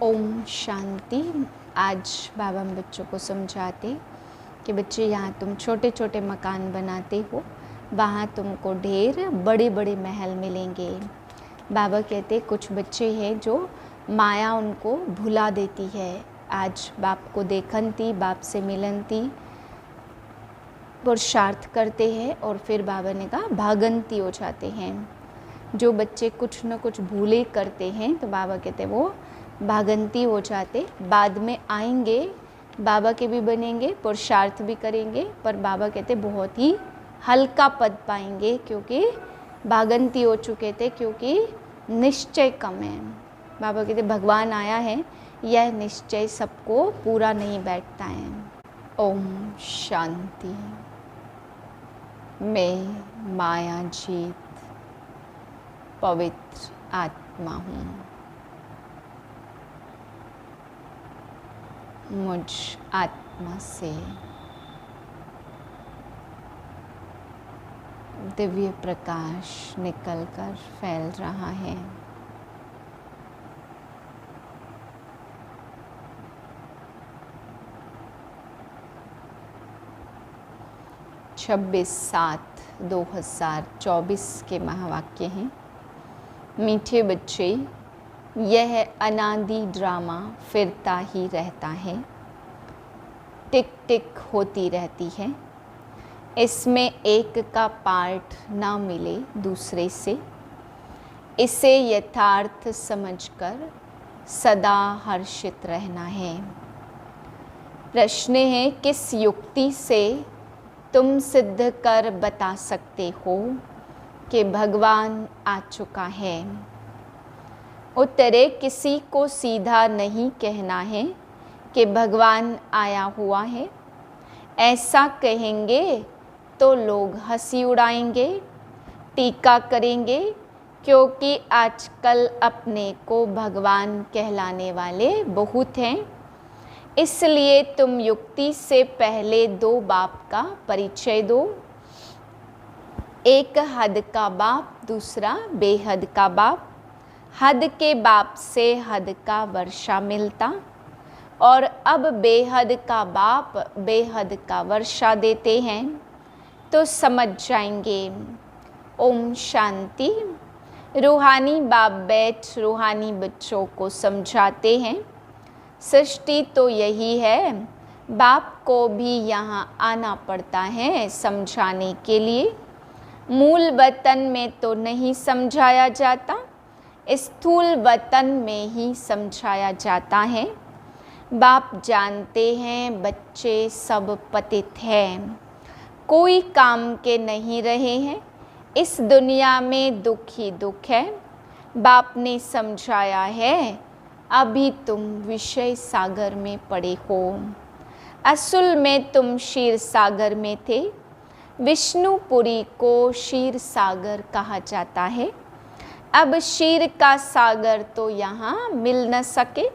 ओम शांति। आज बाबा हम बच्चों को समझाते कि बच्चे यहाँ तुम छोटे छोटे मकान बनाते हो, वहाँ तुमको ढेर बड़े बड़े महल मिलेंगे। बाबा कहते कुछ बच्चे हैं जो माया उनको भुला देती है। आज बाप को देखन थी, बाप से मिलन थी, पुरुषार्थ करते हैं और फिर बाबा ने कहा भागंती हो जाते हैं। जो बच्चे कुछ न कुछ भूले करते हैं तो बाबा कहते वो भागंती हो जाते, बाद में आएंगे, बाबा के भी बनेंगे, पुरुषार्थ भी करेंगे, पर बाबा कहते बहुत ही हल्का पद पाएंगे क्योंकि भागंती हो चुके थे, क्योंकि निश्चय कम है। बाबा कहते भगवान आया है, यह निश्चय सबको पूरा नहीं बैठता है। ओम शांति। मैं माया जीत पवित्र आत्मा हूँ। मुझ आत्मा से दिव्य प्रकाश निकलकर फैल रहा है। छब्बीस 7/2024 के महावाक्य हैं। मीठे बच्चे, यह अनादि ड्रामा फिरता ही रहता है, टिक टिक होती रहती है। इसमें एक का पार्ट ना मिले दूसरे से। इसे यथार्थ समझकर सदा हर्षित रहना है। प्रश्न है, किस युक्ति से तुम सिद्ध कर बता सकते हो कि भगवान आ चुका है? उत्तरे, किसी को सीधा नहीं कहना है कि भगवान आया हुआ है। ऐसा कहेंगे तो लोग हंसी उड़ाएंगे, टीका करेंगे, क्योंकि आजकल अपने को भगवान कहलाने वाले बहुत हैं। इसलिए तुम युक्ति से पहले दो बाप का परिचय दो। एक हद का बाप, दूसरा बेहद का बाप। हद के बाप से हद का वर्षा मिलता और अब बेहद का बाप बेहद का वर्षा देते हैं तो समझ जाएंगे। ओम शांति। रूहानी बाप बैठ रूहानी बच्चों को समझाते हैं। सृष्टि तो यही है, बाप को भी यहाँ आना पड़ता है समझाने के लिए। मूल वतन में तो नहीं समझाया जाता, स्थूल वतन में ही समझाया जाता है। बाप जानते हैं बच्चे सब पतित हैं, कोई काम के नहीं रहे हैं। इस दुनिया में दुख ही दुख है। बाप ने समझाया है, अभी तुम विषय सागर में पड़े हो। असल में तुम क्षीर सागर में थे। विष्णुपुरी को क्षीर सागर कहा जाता है। अब क्षीर का सागर तो यहाँ मिल न सके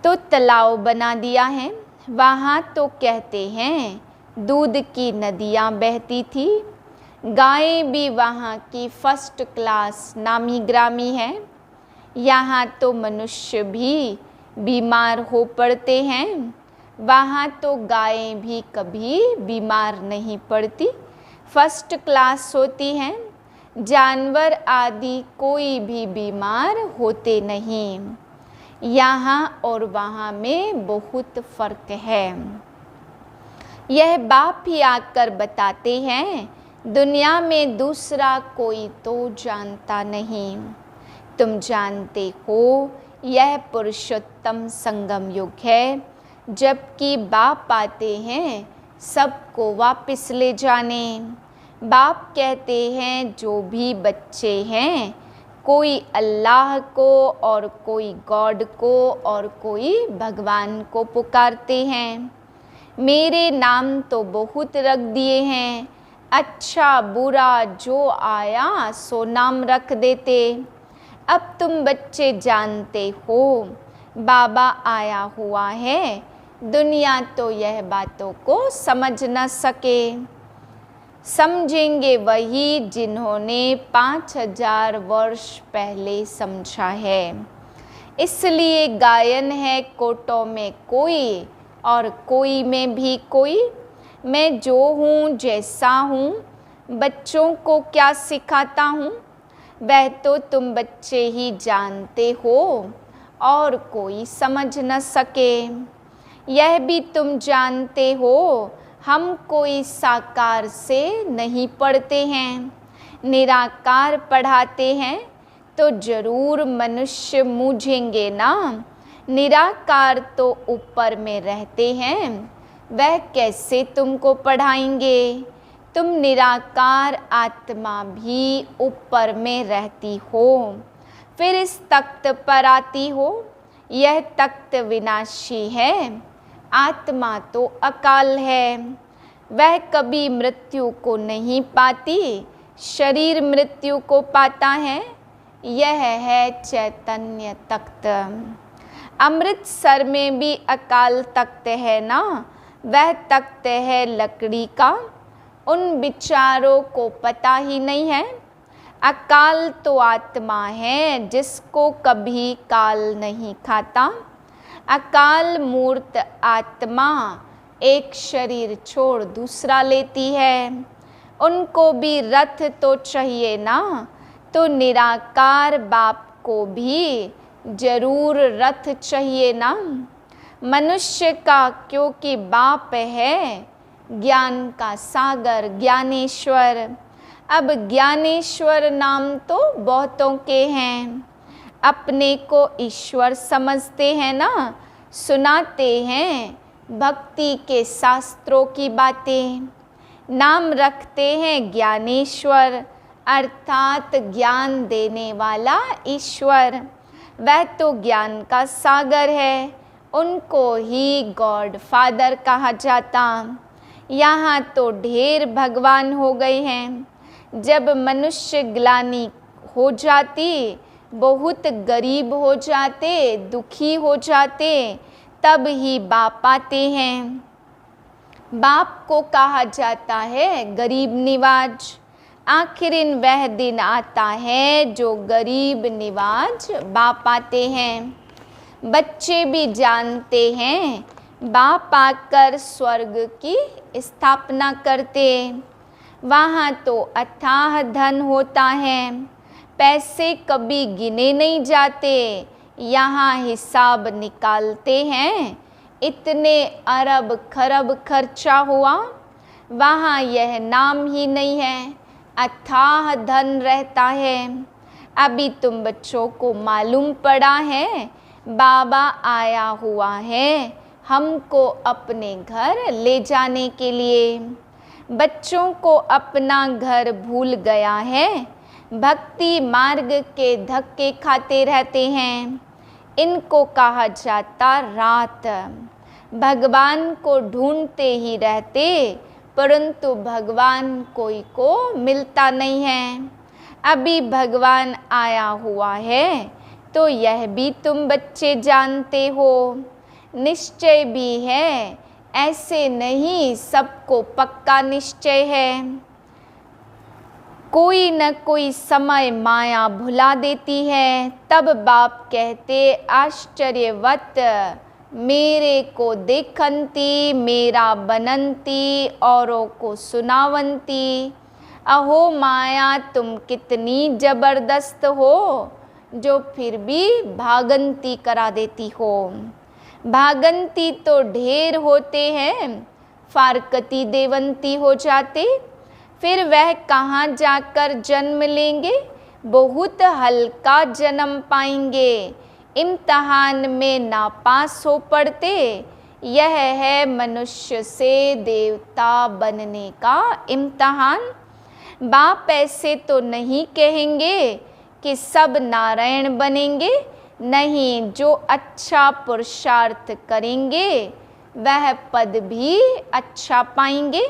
तो तालाब बना दिया है। वहाँ तो कहते हैं दूध की नदियाँ बहती थी। गायें भी वहाँ की फर्स्ट क्लास नामी ग्रामी है। यहाँ तो मनुष्य भी बीमार हो पड़ते हैं, वहाँ तो गायें भी कभी बीमार नहीं पड़ती, फर्स्ट क्लास होती हैं। जानवर आदि कोई भी बीमार होते नहीं। यहाँ और वहाँ में बहुत फर्क है। यह बाप ही आकर बताते हैं, दुनिया में दूसरा कोई तो जानता नहीं। तुम जानते हो यह पुरुषोत्तम संगम युग है, जबकि बाप आते हैं सबको वापस ले जाने। बाप कहते हैं जो भी बच्चे हैं, कोई अल्लाह को और कोई गॉड को और कोई भगवान को पुकारते हैं। मेरे नाम तो बहुत रख दिए हैं, अच्छा बुरा जो आया सो नाम रख देते। अब तुम बच्चे जानते हो बाबा आया हुआ है। दुनिया तो यह बातों को समझ न सके। समझेंगे वही जिन्होंने 5000 वर्ष पहले समझा है। इसलिए गायन है कोटों में कोई और कोई में भी कोई। मैं जो हूँ जैसा हूँ, बच्चों को क्या सिखाता हूँ, वह तो तुम बच्चे ही जानते हो और कोई समझ न सके। यह भी तुम जानते हो, हम कोई साकार से नहीं पढ़ते हैं, निराकार पढ़ाते हैं तो जरूर मनुष्य मूझेंगे ना। निराकार तो ऊपर में रहते हैं, वह कैसे तुमको पढ़ाएंगे। तुम निराकार आत्मा भी ऊपर में रहती हो, फिर इस तख्त पर आती हो। यह तख्त विनाशी है, आत्मा तो अकाल है, वह कभी मृत्यु को नहीं पाती, शरीर मृत्यु को पाता है। यह है चैतन्य तख्त। अमृतसर में भी अकाल तख्त है ना, वह तख्त है लकड़ी का। उन बिचारों को पता ही नहीं है, अकाल तो आत्मा है जिसको कभी काल नहीं खाता। अकाल मूर्त आत्मा एक शरीर छोड़ दूसरा लेती है, उनको भी रथ तो चाहिए ना। तो निराकार बाप को भी जरूर रथ चाहिए ना। मनुष्य का क्योंकि बाप है ज्ञान का सागर ज्ञानेश्वर। अब ज्ञानेश्वर नाम तो बहुतों के हैं, अपने को ईश्वर समझते हैं ना। सुनाते हैं भक्ति के शास्त्रों की बातें, नाम रखते हैं ज्ञानेश्वर, अर्थात ज्ञान देने वाला ईश्वर। वह तो ज्ञान का सागर है, उनको ही गॉड फादर कहा जाता। यहाँ तो ढेर भगवान हो गए हैं। जब मनुष्य ग्लानि हो जाती, बहुत गरीब हो जाते, दुखी हो जाते, तब ही बाप आते हैं। बाप को कहा जाता है गरीब निवाज। आखिर वह दिन आता है जो गरीब निवाज बाप आते हैं। बच्चे भी जानते हैं बाप आकर स्वर्ग की स्थापना करते। वहाँ तो अथाह धन होता है, पैसे कभी गिने नहीं जाते। यहाँ हिसाब निकालते हैं, इतने अरब खरब खर्चा हुआ। वहाँ यह नाम ही नहीं है, अथाह धन रहता है। अभी तुम बच्चों को मालूम पड़ा है बाबा आया हुआ है हमको अपने घर ले जाने के लिए। बच्चों को अपना घर भूल गया है, भक्ति मार्ग के धक्के खाते रहते हैं। इनको कहा जाता रात। भगवान को ढूंढते ही रहते, परंतु भगवान कोई को मिलता नहीं है। अभी भगवान आया हुआ है तो यह भी तुम बच्चे जानते हो। निश्चय भी है, ऐसे नहीं सबको पक्का निश्चय है। कोई न कोई समय माया भुला देती है। तब बाप कहते आश्चर्यवत, मेरे को देखंती मेरा बनंती औरों को सुनावंती। अहो माया तुम कितनी जबरदस्त हो, जो फिर भी भागंती करा देती हो। भागंती तो ढेर होते हैं, फारकती देवंती हो जाते। फिर वह कहाँ जाकर जन्म लेंगे, बहुत हल्का जन्म पाएंगे। इम्तहान में नापास हो पड़ते। यह है मनुष्य से देवता बनने का इम्तहान। बाप ऐसे तो नहीं कहेंगे कि सब नारायण बनेंगे, नहीं, जो अच्छा पुरुषार्थ करेंगे वह पद भी अच्छा पाएंगे।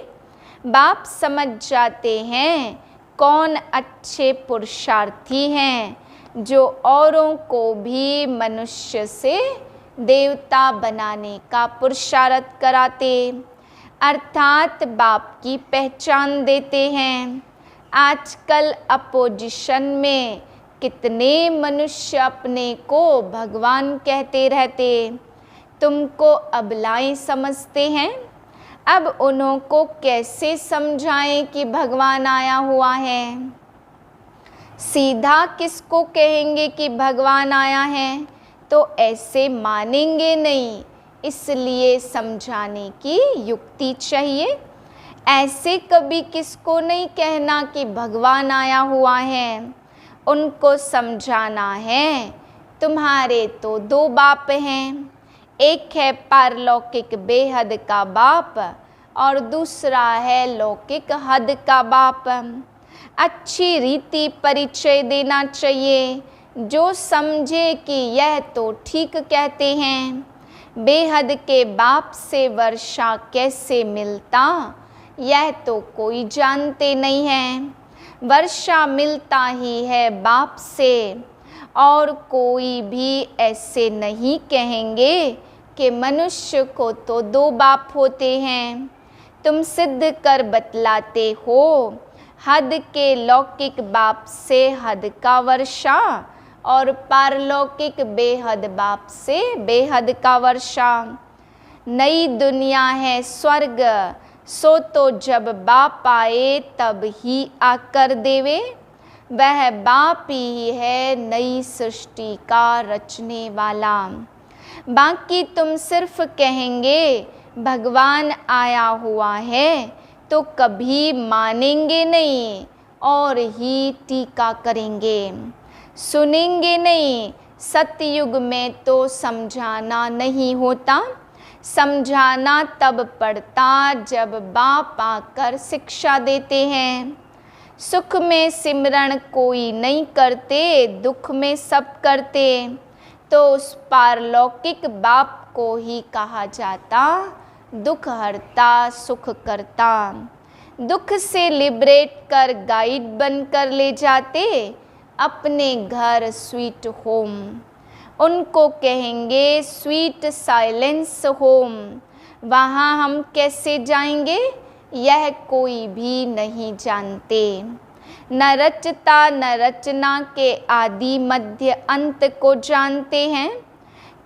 बाप समझ जाते हैं कौन अच्छे पुरुषार्थी हैं, जो औरों को भी मनुष्य से देवता बनाने का पुरुषार्थ कराते, अर्थात बाप की पहचान देते हैं। आजकल अपोजिशन में कितने मनुष्य अपने को भगवान कहते रहते, तुमको अबलाएं समझते हैं। अब उन्हों को कैसे समझाएं कि भगवान आया हुआ है। सीधा किसको कहेंगे कि भगवान आया है, तो ऐसे मानेंगे नहीं, इसलिए समझाने की युक्ति चाहिए। ऐसे कभी किसको नहीं कहना कि भगवान आया हुआ है, उनको समझाना है तुम्हारे तो दो बाप हैं, एक है पारलौकिक बेहद का बाप और दूसरा है लौकिक हद का बाप। अच्छी रीति परिचय देना चाहिए, जो समझे कि यह तो ठीक कहते हैं। बेहद के बाप से वर्षा कैसे मिलता, यह तो कोई जानते नहीं है। वर्षा मिलता ही है बाप से, और कोई भी ऐसे नहीं कहेंगे कि मनुष्य को तो दो बाप होते हैं। तुम सिद्ध कर बतलाते हो, हद के लौकिक बाप से हद का वर्षा और पारलौकिक बेहद बाप से बेहद का वर्षा। नई दुनिया है स्वर्ग, सो तो जब बाप आए तब ही आकर देवे। वह बाप ही है नई सृष्टि का रचने वाला। बाकी तुम सिर्फ कहेंगे भगवान आया हुआ है, तो कभी मानेंगे नहीं और ही टीका करेंगे, सुनेंगे नहीं। सतयुग में तो समझाना नहीं होता, समझाना तब पड़ता जब बाप आकर शिक्षा देते हैं। सुख में सिमरण कोई नहीं करते, दुख में सब करते, तो उस पारलौकिक बाप को ही कहा जाता दुख हरता सुख करता। दुख से लिबरेट कर गाइड बनकर ले जाते अपने घर स्वीट होम, उनको कहेंगे स्वीट साइलेंस होम। वहाँ हम कैसे जाएंगे, यह कोई भी नहीं जानते। न रचता न रचना के आदि मध्य अंत को जानते हैं।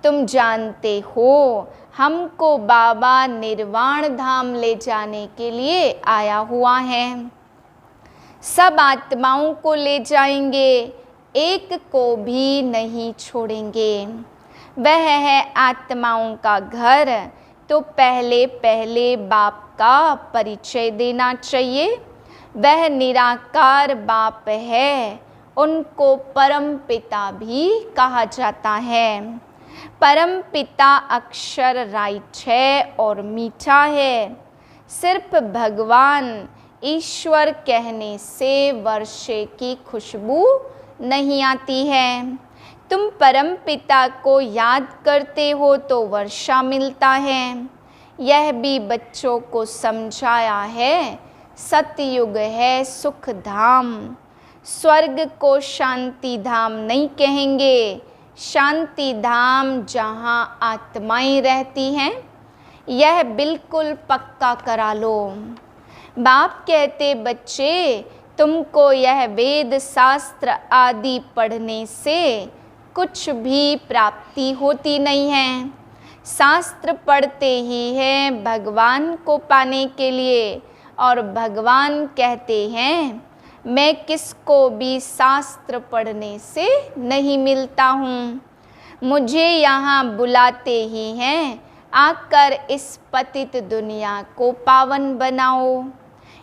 तुम जानते हो हमको बाबा निर्वाण धाम ले जाने के लिए आया हुआ है। सब आत्माओं को ले जाएंगे, एक को भी नहीं छोड़ेंगे। वह है आत्माओं का घर, तो पहले पहले बाप का परिचय देना चाहिए। वह निराकार बाप है, उनको परम पिता भी कहा जाता है। परम पिता अक्षर राइट है और मीठा है। सिर्फ भगवान ईश्वर कहने से वर्षे की खुशबू नहीं आती है। तुम परम पिता को याद करते हो तो वर्षा मिलता है। यह भी बच्चों को समझाया है। सतयुग है सुख धाम, स्वर्ग को शांति धाम नहीं कहेंगे। शांति धाम जहाँ आत्माएं रहती हैं, यह बिल्कुल पक्का करा लो। बाप कहते बच्चे, तुमको यह वेद शास्त्र आदि पढ़ने से कुछ भी प्राप्ति होती नहीं है। शास्त्र पढ़ते ही हैं भगवान को पाने के लिए, और भगवान कहते हैं मैं किसको भी शास्त्र पढ़ने से नहीं मिलता हूँ, मुझे यहाँ बुलाते ही हैं आकर इस पतित दुनिया को पावन बनाओ।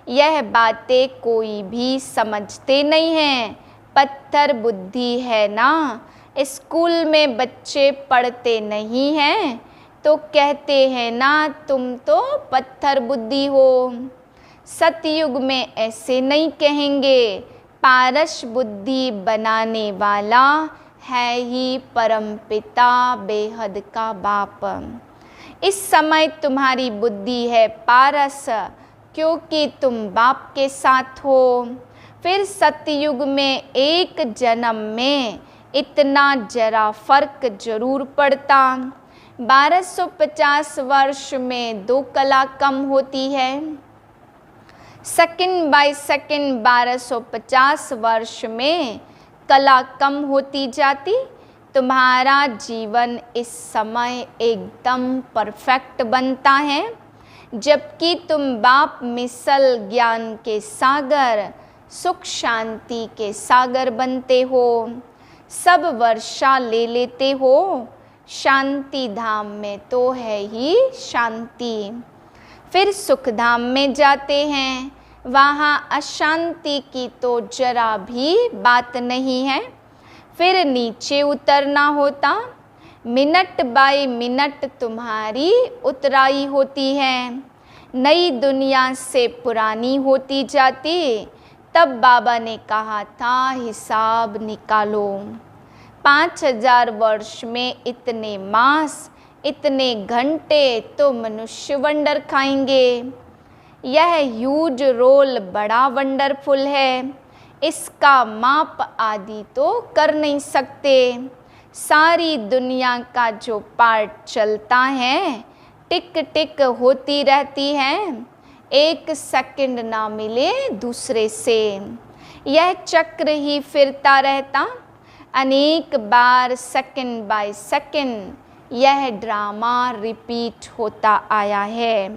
यह बातें कोई भी समझते नहीं हैं, पत्थर बुद्धि है ना। स्कूल में बच्चे पढ़ते नहीं हैं तो कहते हैं ना तुम तो पत्थर बुद्धि हो। सतयुग में ऐसे नहीं कहेंगे, पारस बुद्धि बनाने वाला है ही परम पिता बेहद का बाप। इस समय तुम्हारी बुद्धि है पारस, क्योंकि तुम बाप के साथ हो। फिर सतयुग में एक जन्म में इतना जरा फर्क जरूर पड़ता। 1250 वर्ष में 2 कला कम होती है। सेकंड बाय सेकंड 1250 वर्ष में कला कम होती जाती, तुम्हारा जीवन इस समय एकदम परफेक्ट बनता है। जबकि तुम बाप मिसल ज्ञान के सागर, सुख शांति के सागर बनते हो, सब वर्षा ले लेते हो। शांति धाम में तो है ही शांति। फिर सुख धाम में जाते हैं, वहाँ अशांति की तो जरा भी बात नहीं है। फिर नीचे उतरना होता, मिनट बाय मिनट तुम्हारी उतराई होती है, नई दुनिया से पुरानी होती जाती। तब बाबा ने कहा था हिसाब निकालो। 5000 वर्ष में इतने मास, इतने घंटे तो मनुष्य वंडर खाएंगे। यह ह्यूज रोल बड़ा वंडरफुल है, इसका माप आदि तो कर नहीं सकते। सारी दुनिया का जो पार्ट चलता है, टिक टिक होती रहती है, एक सेकंड ना मिले दूसरे से। यह चक्र ही फिरता रहता, अनेक बार सेकंड बाय सेकंड यह ड्रामा रिपीट होता आया है।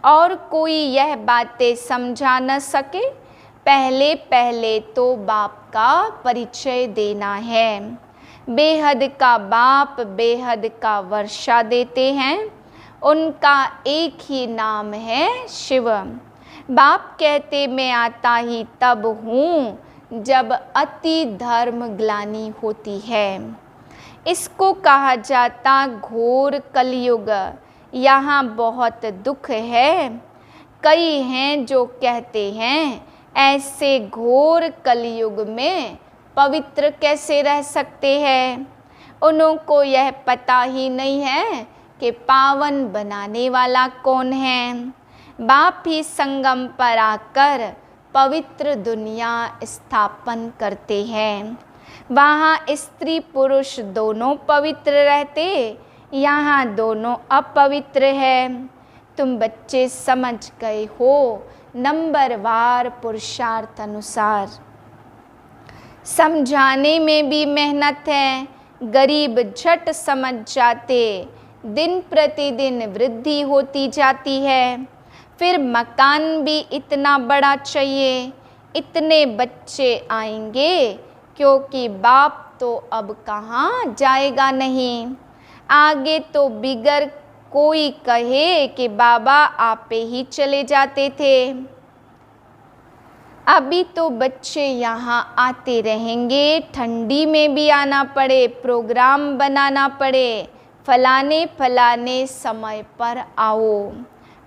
और कोई यह बातें समझा न सके, पहले पहले तो बाप का परिचय देना है। बेहद का बाप बेहद का वर्षा देते हैं, उनका एक ही नाम है शिव। बाप कहते मैं आता ही तब हूँ जब अति धर्म ग्लानि होती है। इसको कहा जाता घोर कलयुग। यहाँ बहुत दुख है। कई हैं जो कहते हैं ऐसे घोर कलयुग में पवित्र कैसे रह सकते हैं। उनको यह पता ही नहीं है कि पावन बनाने वाला कौन है। बाप ही संगम पर आकर पवित्र दुनिया स्थापन करते हैं। वहाँ स्त्री पुरुष दोनों पवित्र रहते, यहाँ दोनों अपवित्र है। तुम बच्चे समझ गए हो नंबरवार पुरुषार्थ अनुसार। समझाने में भी मेहनत है, गरीब झट समझ जाते। दिन प्रतिदिन वृद्धि होती जाती है। फिर मकान भी इतना बड़ा चाहिए, इतने बच्चे आएंगे, क्योंकि बाप तो अब कहाँ जाएगा नहीं। आगे तो बिगर कोई कहे कि बाबा आप ही चले जाते थे। अभी तो बच्चे यहाँ आते रहेंगे, ठंडी में भी आना पड़े, प्रोग्राम बनाना पड़े, फलाने फलाने समय पर आओ।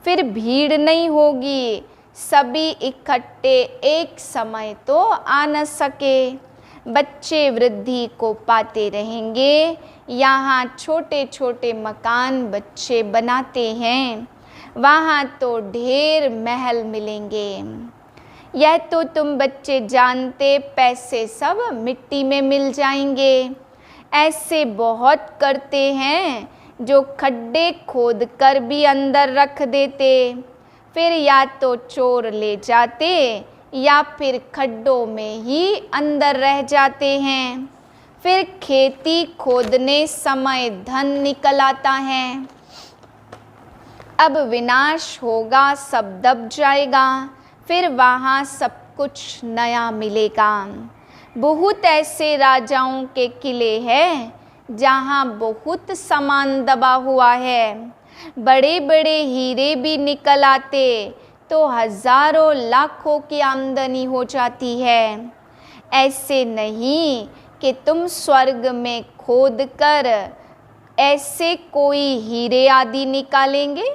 फिर भीड़ नहीं होगी, सभी इकट्ठे एक समय तो आ न सके। बच्चे वृद्धि को पाते रहेंगे। यहाँ छोटे छोटे मकान बच्चे बनाते हैं, वहाँ तो ढेर महल मिलेंगे। यह तो तुम बच्चे जानते, पैसे सब मिट्टी में मिल जाएंगे। ऐसे बहुत करते हैं जो खड्डे खोद कर भी अंदर रख देते। फिर या तो चोर ले जाते या फिर खड्डों में ही अंदर रह जाते हैं। फिर खेती खोदने समय धन निकल आता है। अब विनाश होगा, सब दब जाएगा, फिर वहाँ सब कुछ नया मिलेगा। बहुत ऐसे राजाओं के किले हैं जहाँ बहुत सामान दबा हुआ है। बड़े बड़े हीरे भी निकल आते तो हजारों लाखों की आमदनी हो जाती है। ऐसे नहीं कि तुम स्वर्ग में खोद कर ऐसे कोई हीरे आदि निकालेंगे,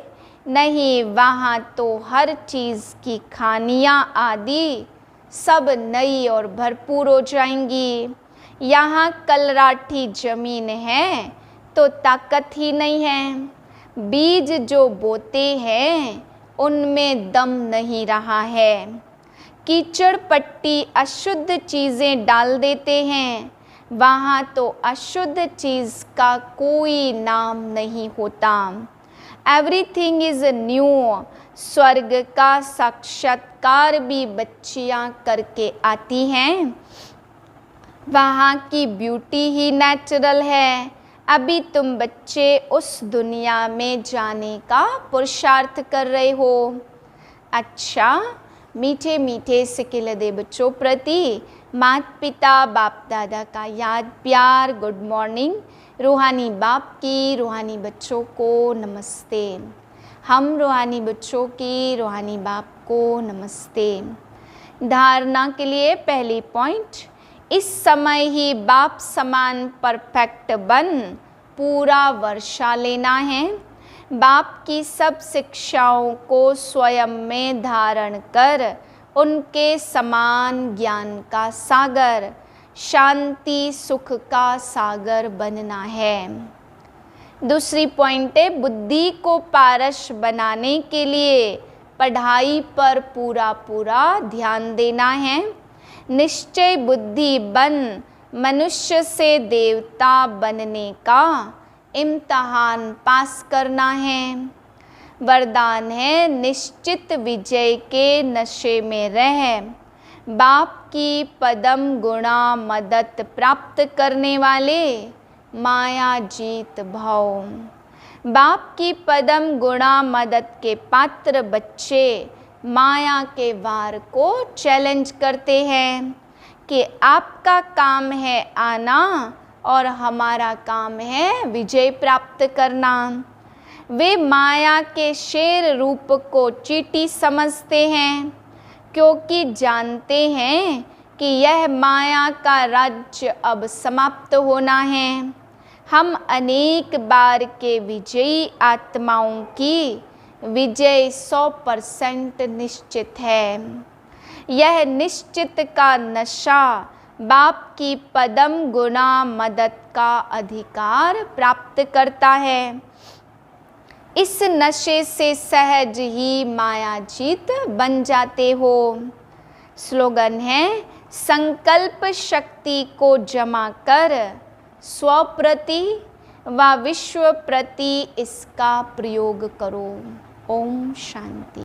नहीं, वहाँ तो हर चीज़ की खानियाँ आदि सब नई और भरपूर हो जाएंगी। यहाँ कलराठी जमीन है तो ताकत ही नहीं है। बीज जो बोते हैं उनमें दम नहीं रहा है। कीचड़ पट्टी अशुद्ध चीज़ें डाल देते हैं, वहाँ तो अशुद्ध चीज़ का कोई नाम नहीं होता। Everything is new. स्वर्ग का साक्षात्कार भी बच्चियाँ करके आती हैं। वहाँ की ब्यूटी ही नेचुरल है। अभी तुम बच्चे उस दुनिया में जाने का पुरुषार्थ कर रहे हो। अच्छा, मीठे मीठे सिकिलदे बच्चों प्रति माता पिता बाप दादा का याद प्यार गुड मॉर्निंग। रूहानी बाप की रूहानी बच्चों को नमस्ते। हम रूहानी बच्चों की रूहानी बाप को नमस्ते। धारणा के लिए पहली पॉइंट, इस समय ही बाप समान परफेक्ट बन पूरा वर्षा लेना है। बाप की सब शिक्षाओं को स्वयं में धारण कर उनके समान ज्ञान का सागर, शांति सुख का सागर बनना है। दूसरी पॉइंट है, बुद्धि को पारस बनाने के लिए पढ़ाई पर पूरा पूरा ध्यान देना है। निश्चय बुद्धि बन मनुष्य से देवता बनने का इम्तहान पास करना है। वरदान है, निश्चित विजय के नशे में रह बाप की पदम गुणा मदद प्राप्त करने वाले माया जीत भव। बाप की पदम गुणा मदद के पात्र बच्चे माया के वार को चैलेंज करते हैं कि आपका काम है आना और हमारा काम है विजय प्राप्त करना। वे माया के शेर रूप को चींटी समझते हैं क्योंकि जानते हैं कि यह माया का राज्य अब समाप्त होना है। हम अनेक बार के विजयी आत्माओं की विजय 100% निश्चित है। यह निश्चित का नशा बाप की पदम गुणा मदद का अधिकार प्राप्त करता है। इस नशे से सहज ही माया जीत बन जाते हो। स्लोगन है, संकल्प शक्ति को जमा कर स्व प्रति व विश्व प्रति इसका प्रयोग करो। ओम शांति।